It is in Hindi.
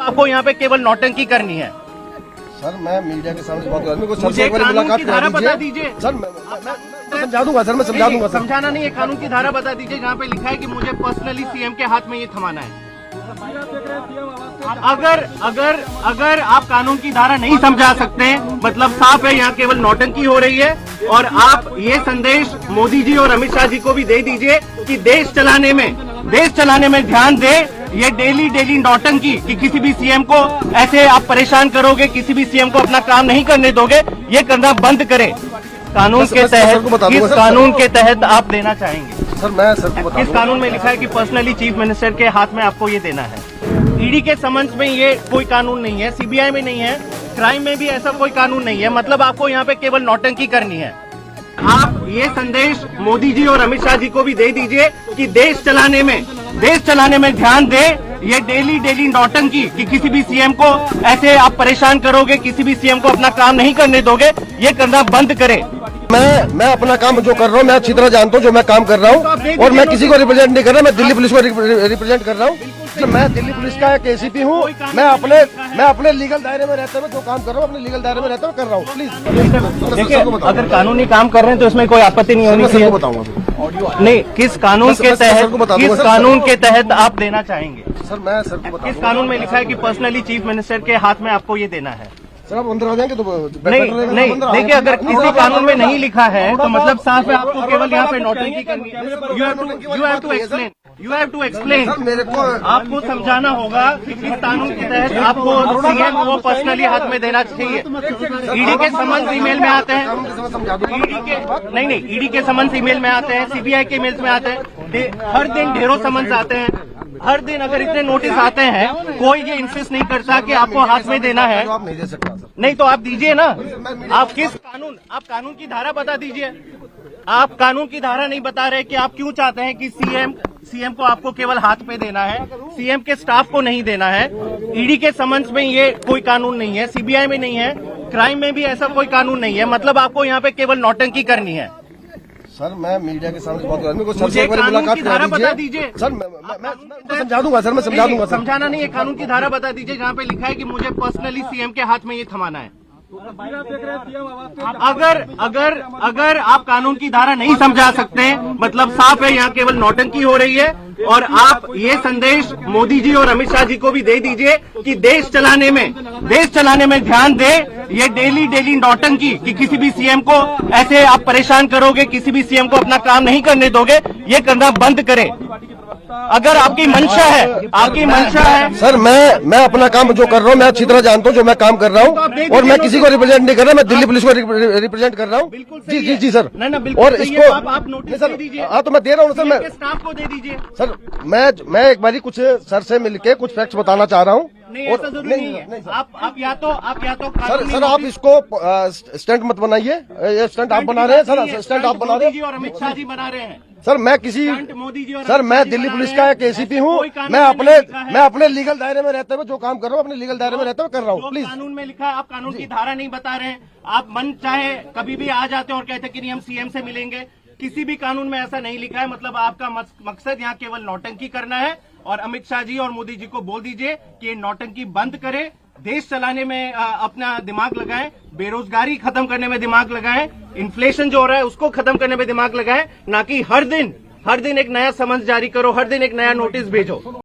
आपको यहाँ पे केवल नौटंकी करनी है। सर मैं मीडिया के सामने बात कर रहा हूँ, मुझे कानून की धारा बता दीजिए। सर मैं समझा दूंगा सर, मैं समझा दूंगा। समझाना नहीं है, कानून की धारा बता दीजिए जहाँ पे लिखा है कि मुझे पर्सनली सीएम के हाथ में ये थमाना है। अगर आप कानून की धारा नहीं समझा सकते, मतलब साफ है यहाँ केवल नौटंकी हो रही है। और आप ये संदेश मोदी जी और अमित शाह जी को भी दे दीजिए कि देश चलाने में ध्यान दे। ये डेली नौटंकी कि किसी भी सीएम को ऐसे आप परेशान करोगे, किसी भी सीएम को अपना काम नहीं करने दोगे, ये करना बंद करें। कानून के तहत किस कानून के तहत आप देना चाहेंगे? सर मैं सर को किस कानून में लिखा है कि पर्सनली चीफ मिनिस्टर के हाथ में आपको ये देना है? ईडी के समन्स में ये कोई कानून नहीं है, सीबीआई में नहीं है, क्राइम में भी ऐसा कोई कानून नहीं है। मतलब आपको यहाँ पे केवल नौटंकी करनी है। आप ये संदेश मोदी जी और अमित शाह जी को भी दे दीजिए कि देश चलाने में ध्यान दे। ये डेली नौटंकी कि किसी भी सीएम को ऐसे आप परेशान करोगे, किसी भी सीएम को अपना काम नहीं करने दोगे, ये करना बंद करें। मैं अपना काम जो कर रहा हूँ मैं अच्छी तरह जानता हूँ जो मैं काम कर रहा हूँ, और मैं किसी को रिप्रेजेंट नहीं कर रहा, मैं दिल्ली पुलिस को रिप्रेजेंट कर रहा हूँ। मैं दिल्ली पुलिस का एक एसीपी हूँ। मैं अपने लीगल दायरे में रहते हुए जो काम कर रहा हूँ अपने लीगल दायरे में रहते हुए कर रहा हूँ। प्लीज देखिए, अगर कानूनी काम कर रहे हैं तो इसमें कोई आपत्ति नहीं होनी चाहिए। बताऊंगा नहीं, किस कानून के तहत आप देना चाहेंगे? सर मैं सर को किस कानून में लिखा है कि पर्सनली चीफ मिनिस्टर के हाथ में आपको ये देना है? सर आप अंदर आ जाएंगे तो नहीं देखिए, अगर किसी कानून में नहीं लिखा है तो मतलब साफ है आपको केवल यहाँ पे नौटंकी करनी है। You have to explain. मेरे को आपको समझाना होगा कि किस कानून के तहत आपको सीएम को पर्सनली हाथ में देना चाहिए। ईडी के समन्स ईमेल में आते हैं, ईडी के समन्स ईमेल में आते हैं, सीबीआई के ईमेल्स में आते हैं, हर दिन ढेरों समन्स आते हैं। हर दिन अगर इतने नोटिस आते हैं, कोई ये इंसिस्ट नहीं करता कि आपको हाथ में देना है। आप नहीं दे सकता सर। नहीं तो आप दीजिए ना। आप कानून की धारा बता दीजिए। आप कानून की धारा नहीं बता रहे कि आप क्यों चाहते हैं कि सीएम को आपको केवल हाथ पे देना है, सीएम के स्टाफ को नहीं देना है। ईडी के समन्स में ये कोई कानून नहीं है, सीबीआई में नहीं है, क्राइम में भी ऐसा कोई कानून नहीं है। मतलब आपको यहाँ पे केवल नौटंकी करनी है। सर मैं मीडिया के सामने बात कर रहा हूँ, मुझे कानून की धारा बता दीजिए। सर मैं समझा दूंगा सर, मैं समझा दूंगा। समझाना नहीं है, कानून की धारा बता दीजिए जहाँ पे लिखा है कि मुझे पर्सनली सीएम के हाथ में ये थमाना है। अगर आप कानून की धारा नहीं समझा सकते, मतलब साफ है यहाँ केवल नौटंकी हो रही है। और आप ये संदेश मोदी जी और अमित शाह जी को भी दे दीजिए कि देश चलाने में ध्यान दे। ये डेली नौटंकी कि किसी भी सीएम को ऐसे आप परेशान करोगे, किसी भी सीएम को अपना काम नहीं करने दोगे, ये करना बंद करें। अगर आपकी मंशा है सर मैं अपना काम जो कर रहा हूँ मैं अच्छी तरह जानता हूँ जो मैं काम कर रहा हूँ, और मैं किसी को रिप्रेजेंट नहीं कर रहा, मैं दिल्ली पुलिस को रिप्रेजेंट कर रहा हूँ। जी सर। और इसको आप नोटिस दे दीजिए। हाँ तो मैं दे रहा हूँ सर। मैं स्टाफ को दे दीजिए सर। मैं एक बारी कुछ सर से मिलके कुछ फैक्ट्स बताना चाह रहा हूँ। नहीं ऐसा जरूरी नहीं है। आप या तो सर आप इसको स्टंट मत बनाइए। ये स्टंट आप बना रहे हैं सर, स्टंट आप बना रहे हैं और अमित शाह जी बना रहे हैं। सर मैं दिल्ली पुलिस का एक एसीपी हूँ। मैं अपने लीगल दायरे में रहते हुए जो काम कर रहा हूँ अपने लीगल दायरे में रहते हुए कर रहा हूँ। प्लीज कानून में लिखा है, आप कानून की धारा नहीं बता रहे हैं। आप मन चाहे कभी भी आ जाते हैं और कहते हैं कि नहीं हम सीएम से मिलेंगे। किसी भी कानून में ऐसा नहीं लिखा है। मतलब आपका मकसद यहाँ केवल नौटंकी करना है। और अमित शाह जी और मोदी जी को बोल दीजिए कि ये नौटंकी बंद करें, देश चलाने में अपना दिमाग लगाएं, बेरोजगारी खत्म करने में दिमाग लगाएं, इन्फ्लेशन जो हो रहा है उसको खत्म करने में दिमाग लगाएं, ना कि हर दिन एक नया समन्स जारी करो, हर दिन एक नया नोटिस भेजो।